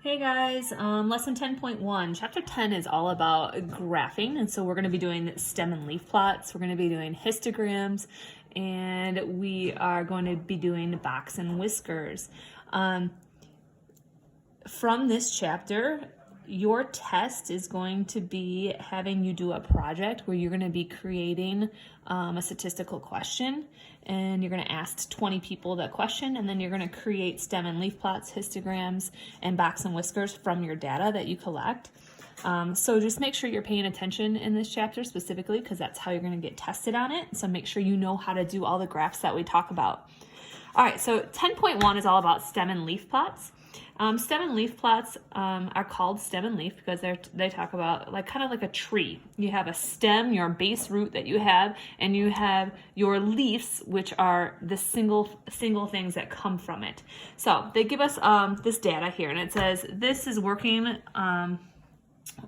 Hey guys, lesson 10.1. Chapter 10 is all about graphing, and so we're going to be doing stem and leaf plots, we're going to be doing histograms, and we are going to be doing box and whiskers. From this chapter, your test is going to be having you do a project where you're going to be creating a statistical question, and you're going to ask 20 people that question, and then you're going to create stem and leaf plots, histograms, and box and whiskers from your data that you collect. So just make sure you're paying attention in this chapter specifically, because that's how you're going to get tested on it. So make sure you know how to do all the graphs that we talk about. All right, so 10.1 is all about stem and leaf plots. Stem and leaf plots are called stem and leaf because they talk about kind of like a tree. You have a stem, your base root that you have, and you have your leaves, which are the single things that come from it. So they give us this data here, and it says this is working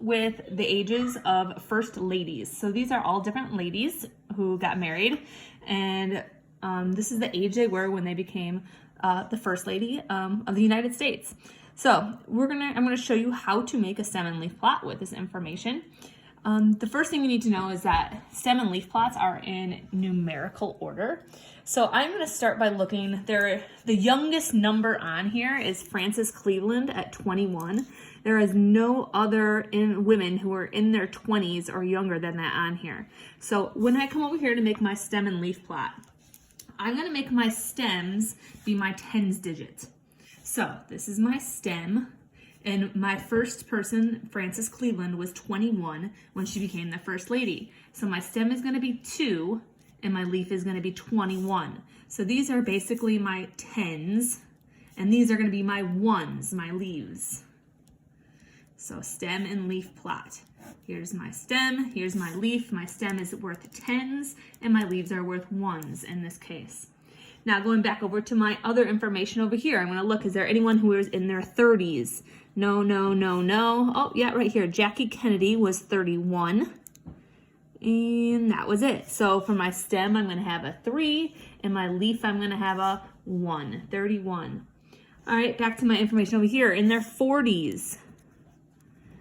with the ages of first ladies. So these are all different ladies who got married, and this is the age they were when they became the first lady of the United States. So I'm gonna show you how to make a stem and leaf plot with this information. The first thing you need to know is that stem and leaf plots are in numerical order. So I'm gonna start by looking there. The youngest number on here is Frances Cleveland at 21. There is no other women who are in their 20s or younger than that on here. So when I come over here to make my stem and leaf plot, I'm going to make my stems be my tens digit. So this is my stem, and my first person, Frances Cleveland, was 21 when she became the first lady. So my stem is going to be 2, and my leaf is going to be 21. So these are basically my tens, and these are going to be my ones, my leaves. So stem and leaf plot. Here's my stem, here's my leaf. My stem is worth tens, and my leaves are worth ones in this case. Now going back over to my other information over here, I'm gonna look, is there anyone who is in their 30s? No, no, no, no. Oh yeah, right here, Jackie Kennedy was 31. And that was it. So for my stem, I'm gonna have a 3, and my leaf, I'm gonna have a 1, 31. All right, back to my information over here. In their 40s,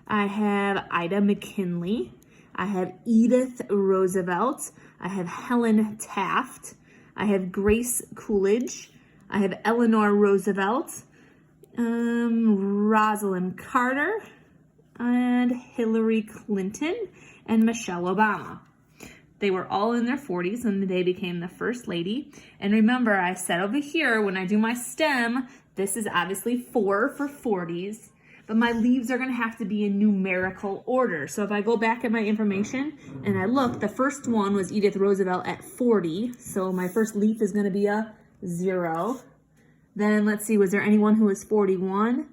I have Ida McKinley, I have Edith Roosevelt, I have Helen Taft, I have Grace Coolidge, I have Eleanor Roosevelt, Rosalind Carter, and Hillary Clinton, and Michelle Obama. They were all in their 40s when they became the first lady. And remember, I said over here, when I do my stem, this is obviously 4 for 40s. But my leaves are going to have to be in numerical order. So if I go back at my information and I look, the first one was Edith Roosevelt at 40. So my first leaf is going to be a 0. Then let's see, was there anyone who was 41?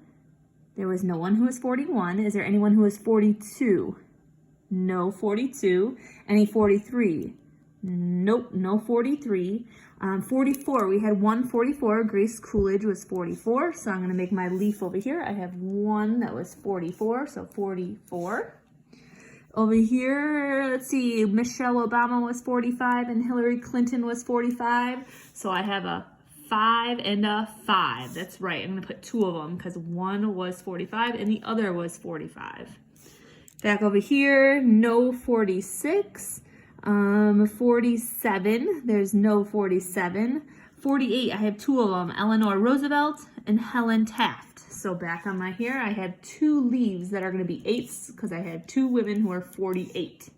There was no one who was 41. Is there anyone who was 42? No 42. Any 43? Nope, no 43. 44, we had 144. Grace Coolidge was 44, so I'm going to make my leaf over here. I have one that was 44, so 44. Over here, let's see, Michelle Obama was 45 and Hillary Clinton was 45, so I have a 5 and a 5. That's right, I'm going to put 2 of them because one was 45 and the other was 45. Back over here, no 46. 47, there's no 47. 48, I have 2 of them, Eleanor Roosevelt and Helen Taft. So back on my here, I have 2 leaves that are going to be 8s because I had 2 women who are 48.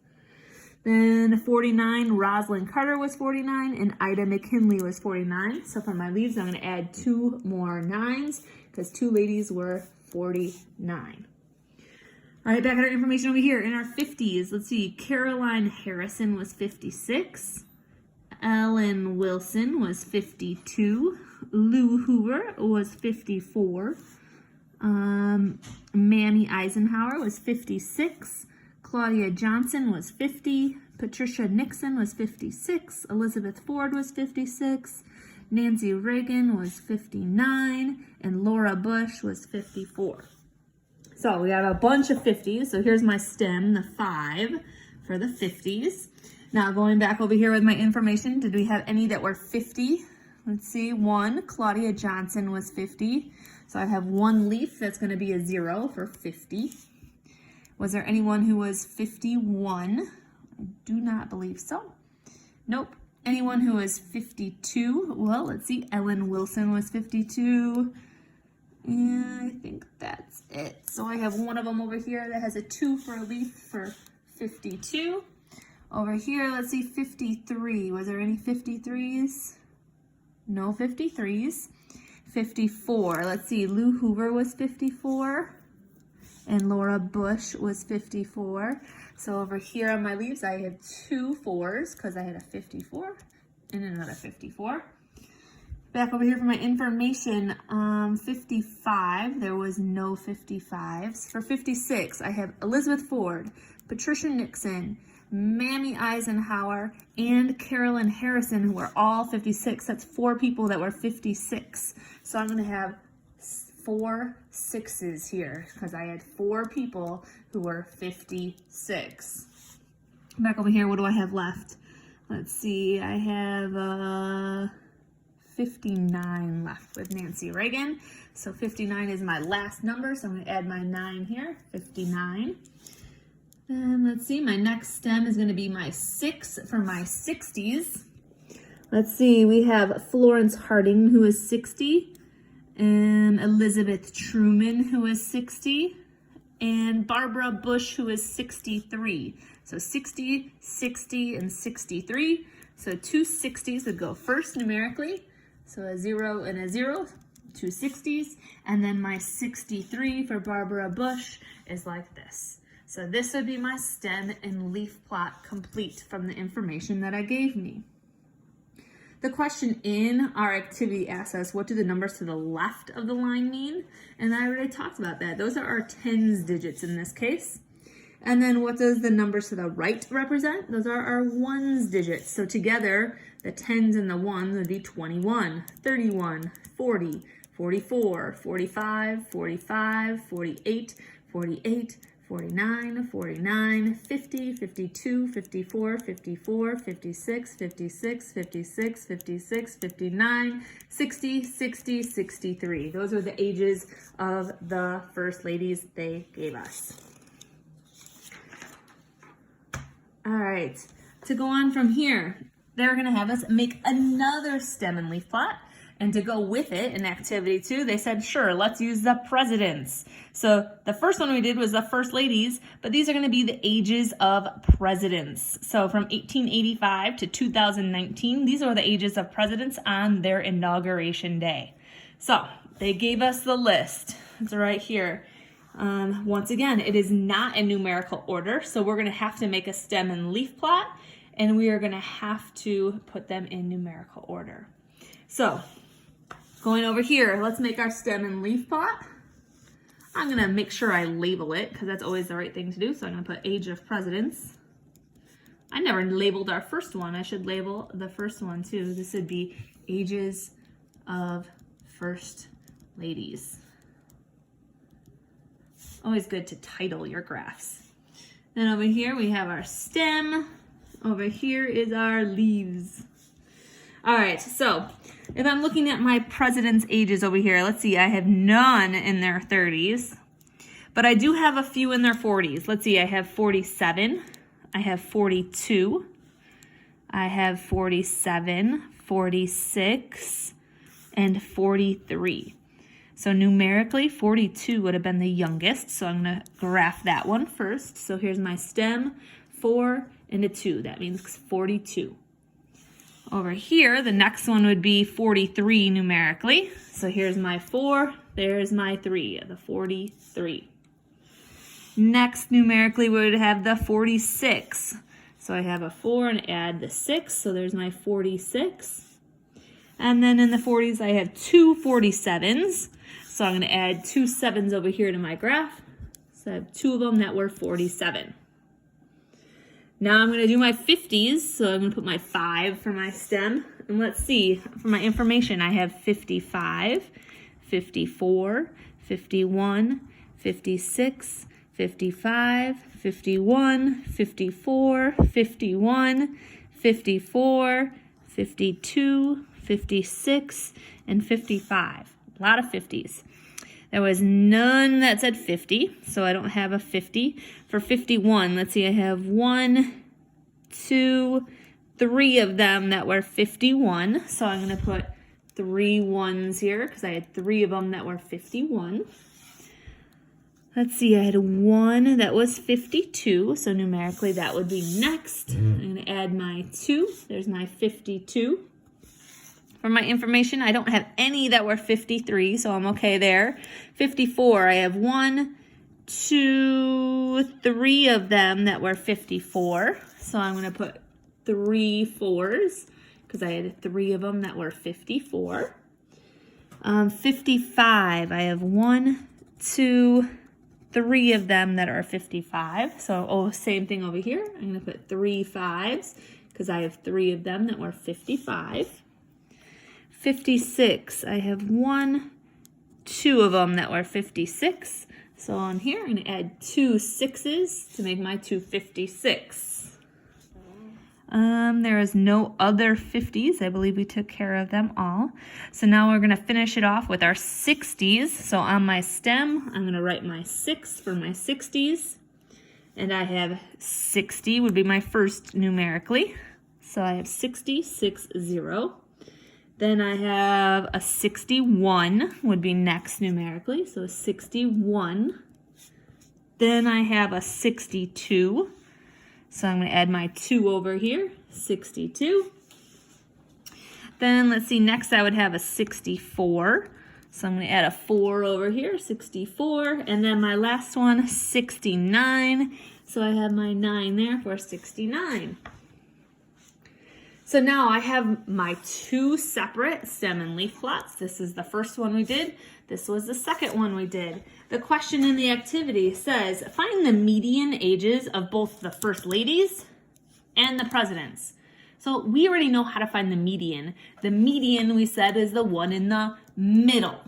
Then 49, Rosalind Carter was 49 and Ida McKinley was 49. So for my leaves, I'm going to add 2 more 9s because 2 ladies were 49. All right, back at our information over here. In our 50s, let's see, Caroline Harrison was 56. Ellen Wilson was 52. Lou Hoover was 54. Mamie Eisenhower was 56. Claudia Johnson was 50. Patricia Nixon was 56. Elizabeth Ford was 56. Nancy Reagan was 59. And Laura Bush was 54. So we have a bunch of 50s. So here's my stem, the 5 for the 50s. Now going back over here with my information, did we have any that were 50? Let's see, 1, Claudia Johnson was 50. So I have one leaf that's going to be a 0 for 50. Was there anyone who was 51? I do not believe so. Nope. Anyone who was 52? Well, let's see. Ellen Wilson was 52. And I think that's it. So I have one of them over here that has a 2 for a leaf for 52. Over here, let's see, 53. Was there any 53s? No 53s. 54. Let's see, Lou Hoover was 54. And Laura Bush was 54. So over here on my leaves, I have 2 4s because I had a 54 and another 54. Back over here for my information, 55, there was no 55s. For 56, I have Elizabeth Ford, Patricia Nixon, Mamie Eisenhower, and Carolyn Harrison, who were all 56. That's 4 people that were 56. So I'm going to have 4 6s here because I had 4 people who were 56. Back over here, what do I have left? Let's see, I have 59 left with Nancy Reagan. So 59 is my last number, so I'm going to add my 9 here, 59. And let's see, my next stem is going to be my 6 for my 60s. Let's see, we have Florence Harding, who is 60, and Elizabeth Truman, who is 60, and Barbara Bush, who is 63. So 60, 60, and 63. So 2 60s would go first numerically. So a 0 and a 0, 2 60s. And then my 63 for Barbara Bush is like this. So this would be my stem and leaf plot complete from the information that I gave me. The question in our activity asks us, what do the numbers to the left of the line mean? And I already talked about that. Those are our tens digits in this case. And then what does the numbers to the right represent? Those are our ones digits. So together, the tens and the ones would be 21, 31, 40, 44, 45, 45, 48, 48, 49, 49, 50, 52, 54, 54, 56, 56, 56, 56, 59, 60, 60, 63. Those are the ages of the first ladies they gave us. All right, to go on from here, they're gonna have us make another stem and leaf plot. And to go with it in activity 2, they said, sure, let's use the presidents. So the first one we did was the first ladies, but these are going to be the ages of presidents. So from 1885 to 2019, these are the ages of presidents on their inauguration day. So they gave us the list. It's right here. Once again, it is not in numerical order, so we're going to have to make a stem and leaf plot, and we are going to have to put them in numerical order. So going over here, let's make our stem and leaf plot. I'm gonna make sure I label it because that's always the right thing to do. So I'm gonna put age of presidents. I never labeled our first one. I should label the first one too. This would be ages of first ladies. Always good to title your graphs. Then over here we have our stem. Over here is our leaves. All right, so if I'm looking at my presidents' ages over here, let's see, I have none in their 30s, but I do have a few in their 40s. Let's see, I have 47, I have 42, I have 47, 46, and 43. So numerically, 42 would have been the youngest, so I'm gonna graph that one first. So here's my stem, 4 and a 2, that means 42. Over here, the next one would be 43 numerically. So here's my 4, there's my 3, the 43. Next, numerically, we would have the 46. So I have a 4 and add the 6, so there's my 46. And then in the 40s, I have 2 47s. So I'm going to add 2 7s over here to my graph. So I have 2 of them that were 47. Now I'm going to do my 50s, so I'm going to put my 5 for my stem. And let's see, for my information, I have 55, 54, 51, 56, 55, 51, 54, 51, 54, 52, 56, and 55. A lot of 50s. There was none that said 50, so I don't have a 50. For 51, let's see, I have 1, 2, 3 of them that were 51. So I'm going to put 3 ones here because I had 3 of them that were 51. Let's see, I had 1 that was 52, so numerically that would be next. I'm going to add my 2. There's my 52. For my information, I don't have any that were 53, so I'm okay there. 54, I have 1, 2, 3 of them that were 54. So I'm going to put 3 4s because I had 3 of them that were 54. 55, I have 1, 2, 3 of them that are 55. So, same thing over here. I'm going to put 3 5s because I have 3 of them that were 55. 56, I have 1, 2 of them that were 56. So on here, I'm going to add 2 6s to make my 256. There is no other 50s. I believe we took care of them all. So now we're going to finish it off with our 60s. So on my stem, I'm going to write my 6 for my 60s. And I have 60 would be my first numerically. So I have 60, 6, 0. Then I have a 61 would be next numerically, so 61. Then I have a 62, so I'm going to add my 2 over here, 62. Then let's see, next I would have a 64, so I'm going to add a 4 over here, 64. And then my last one, 69, so I have my 9 there for 69. So now I have my 2 separate stem and leaf plots. This is the first one we did. This was the second one we did. The question in the activity says, find the median ages of both the first ladies and the presidents. So we already know how to find the median. The median, we said, is the one in the middle.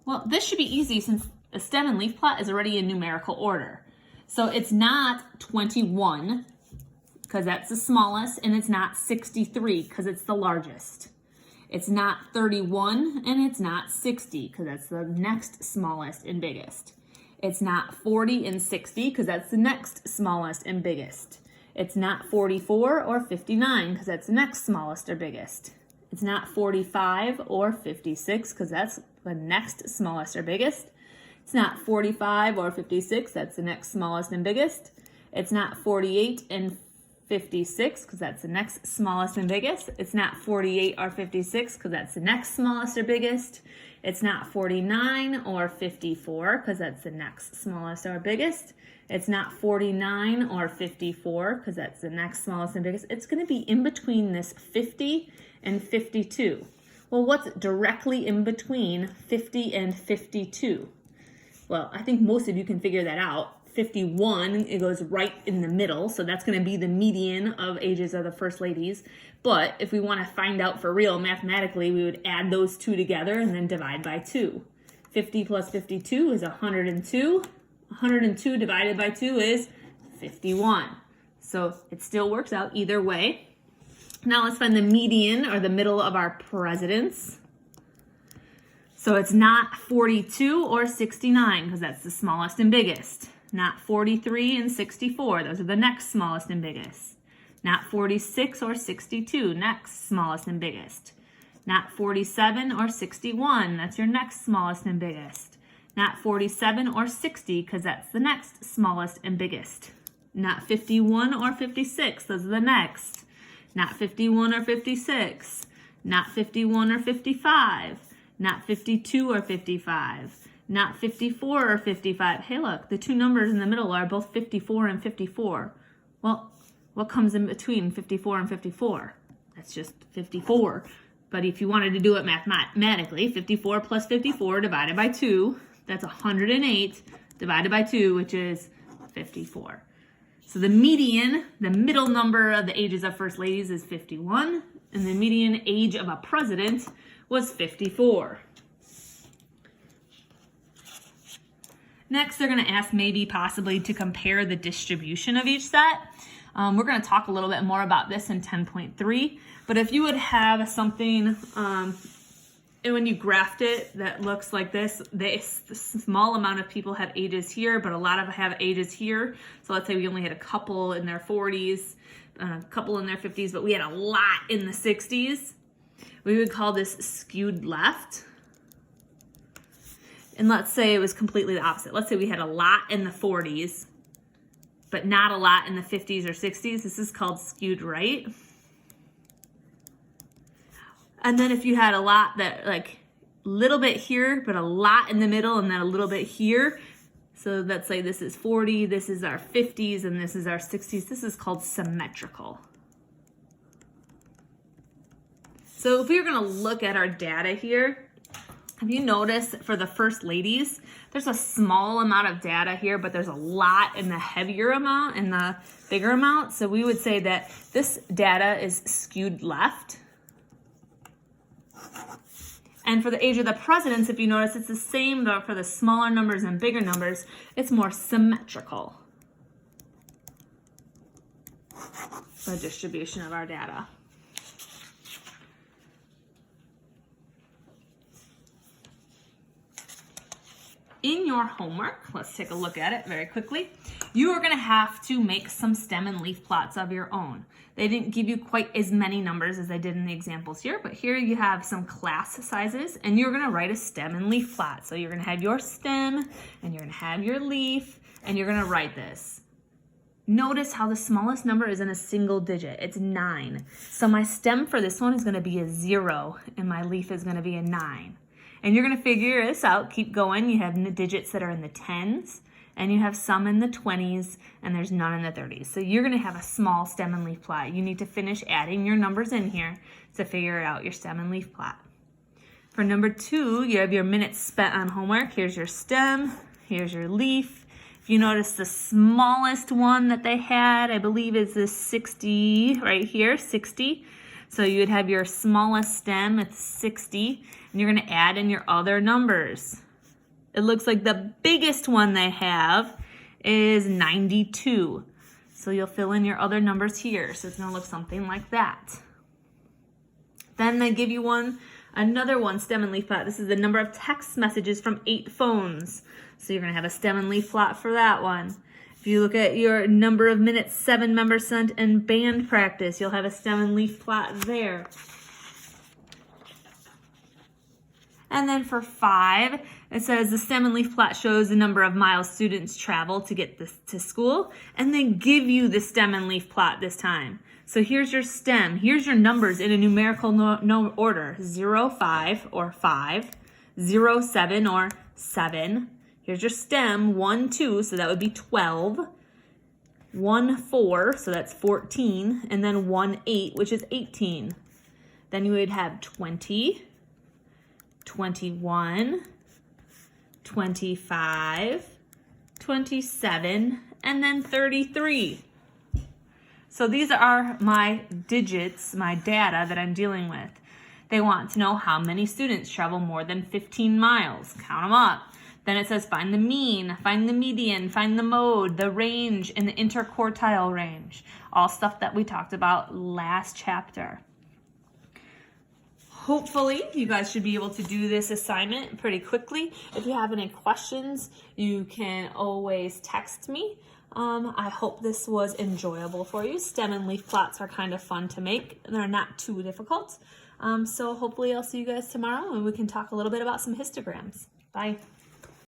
Well, this should be easy since a stem and leaf plot is already in numerical order. So it's not 21, because that's the smallest, and it's not 63 because it's the largest. It's not 31 and it's not 60 because that's the next smallest and biggest. It's not 40 and 60 because that's the next smallest and biggest. It's not 44 or 59 because that's the next smallest or biggest. It's not 45 or 56 because that's the next smallest or biggest. It's not 45 or 56, that's the next smallest and biggest. It's not 48 and 56 because that's the next smallest and biggest. It's not 48 or 56 because that's the next smallest or biggest. It's not 49 or 54 because that's the next smallest or biggest. It's not 49 or 54 because that's the next smallest and biggest. It's going to be in between this 50 and 52. Well, what's directly in between 50 and 52? Well, I think most of you can figure that out. 51, it goes right in the middle, so that's going to be the median of ages of the first ladies. But if we want to find out for real mathematically, we would add those 2 together and then divide by 2. 50 plus 52 is 102. 102 divided by 2 is 51. So it still works out either way. Now let's find the median, or the middle of our presidents. So it's not 42 or 69 because that's the smallest and biggest. Not 43 and 64, those are the next smallest and biggest. Not 46 or 62, next smallest and biggest. Not 47 or 61, that's your next smallest and biggest. Not 47 or 60, because that's the next smallest and biggest. Not 51 or 56, those are the next. Not 51 or 56. Not 51 or 55. Not 52 or 55. Not 54 or 55. Hey, look, the 2 numbers in the middle are both 54 and 54. Well, what comes in between 54 and 54? That's just 54. But if you wanted to do it mathematically, 54 plus 54 divided by 2, that's 108 divided by 2, which is 54. So the median, the middle number of the ages of first ladies is 51, and the median age of a president was 54. Next, they're going to ask maybe possibly to compare the distribution of each set. We're going to talk a little bit more about this in 10.3, but if you would have something And when you graphed it, that looks like this. The small amount of people have ages here, but a lot of them have ages here. So let's say we only had a couple in their 40s, a couple in their 50s, but we had a lot in the 60s. We would call this skewed left. And let's say it was completely the opposite. Let's say we had a lot in the 40s, but not a lot in the 50s or 60s. This is called skewed right. And then if you had a lot that like little bit here, but a lot in the middle and then a little bit here. So let's say this is 40, this is our 50s, and this is our 60s. This is called symmetrical. So if we were gonna look at our data here, have you noticed for the first ladies, there's a small amount of data here, but there's a lot in the heavier amount and the bigger amount. So we would say that this data is skewed left. And for the age of the presidents, if you notice, it's the same, but for the smaller numbers and bigger numbers, it's more symmetrical. The distribution of our data. In your homework, let's take a look at it very quickly. You are going to have to make some stem and leaf plots of your own. They didn't give you quite as many numbers as I did in the examples here, but here you have some class sizes, and you're going to write a stem and leaf plot. So you're going to have your stem, and you're going to have your leaf, and you're going to write this. Notice how the smallest number is in a single digit. It's 9. So my stem for this one is going to be a 0, and my leaf is going to be a 9. And you're going to figure this out. Keep going. You have digits that are in the 10s, and you have some in the 20s, and there's none in the 30s. So you're going to have a small stem and leaf plot. You need to finish adding your numbers in here to figure out your stem and leaf plot. For number 2, you have your minutes spent on homework. Here's your stem. Here's your leaf. If you notice, the smallest one that they had, I believe, is this 60 right here, 60. So you would have your smallest stem, it's 60, and you're going to add in your other numbers. It looks like the biggest one they have is 92. So you'll fill in your other numbers here. So it's going to look something like that. Then they give you another one, stem and leaf plot. This is the number of text messages from 8 phones. So you're going to have a stem and leaf plot for that one. If you look at your number of minutes 7 members sent in band practice, you'll have a stem and leaf plot there. And then for 5, it says the stem and leaf plot shows the number of miles students travel to get this to school, and they give you the stem and leaf plot this time. So here's your stem. Here's your numbers in a numerical no order. 0, 5 or 5, 0, 7 or 7. Here's your stem, 1, 2, so that would be 12. 1, 4, so that's 14. And then 1, 8, which is 18. Then you would have 20, 21, 25, 27, and then 33. So these are my digits, my data that I'm dealing with. They want to know how many students travel more than 15 miles. Count them up. Then it says find the mean, find the median, find the mode, the range, and the interquartile range. All stuff that we talked about last chapter. Hopefully, you guys should be able to do this assignment pretty quickly. If you have any questions, you can always text me. I hope this was enjoyable for you. Stem and leaf plots are kind of fun to make. They're not too difficult. So hopefully I'll see you guys tomorrow and we can talk a little bit about some histograms. Bye.